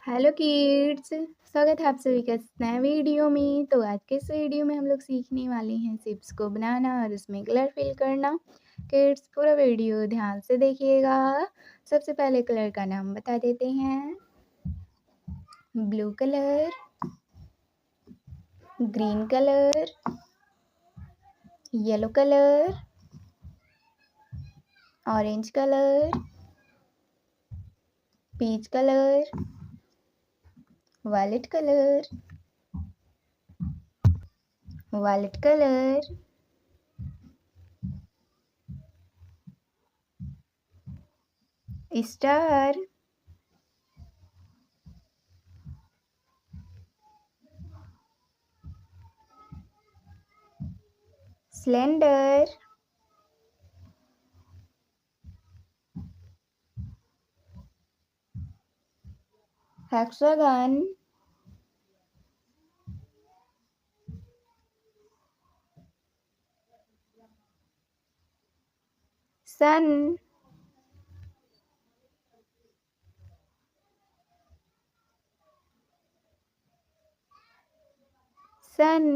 Hello kids. स्वागत है आप सभी का इस नए वीडियो में। तो आज के इस वीडियो में हम लोग सीखने वाले हैं शिप्स को बनाना और उसमें कलर फिल करना। किड्स पूरा वीडियो ध्यान से देखिएगा। सबसे पहले कलर का नाम बता देते हैं। Blue colour, green colour, yellow colour, orange colour, peach colour, violet colour, violet colour, star, cylinder, hexagon, sun, sun,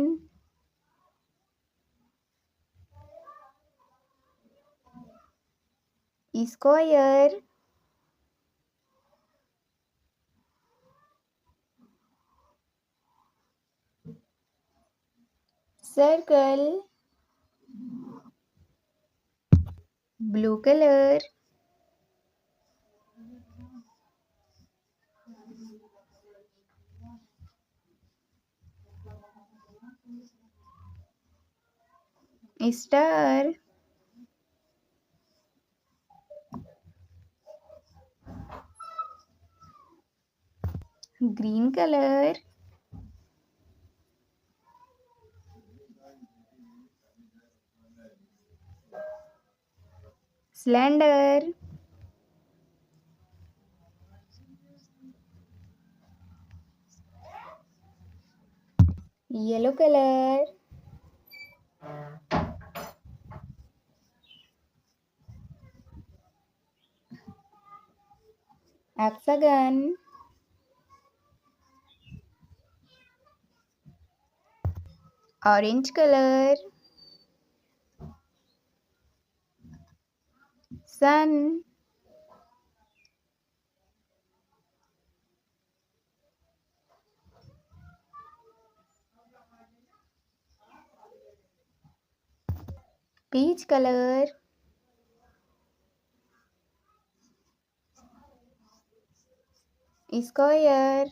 square, circle, blue colour, star, green colour, cylinder, yellow colour, hexagon, orange colour, sun, peach colour, square,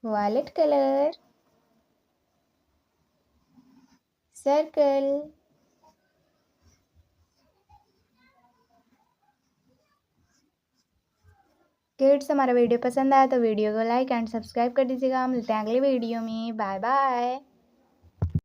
violet colour, circle. Kids हमारा video पसंद आया तो video को like and subscribe कर दीजिएगा। मिलते हैं अगले वीडियो में। Bye bye.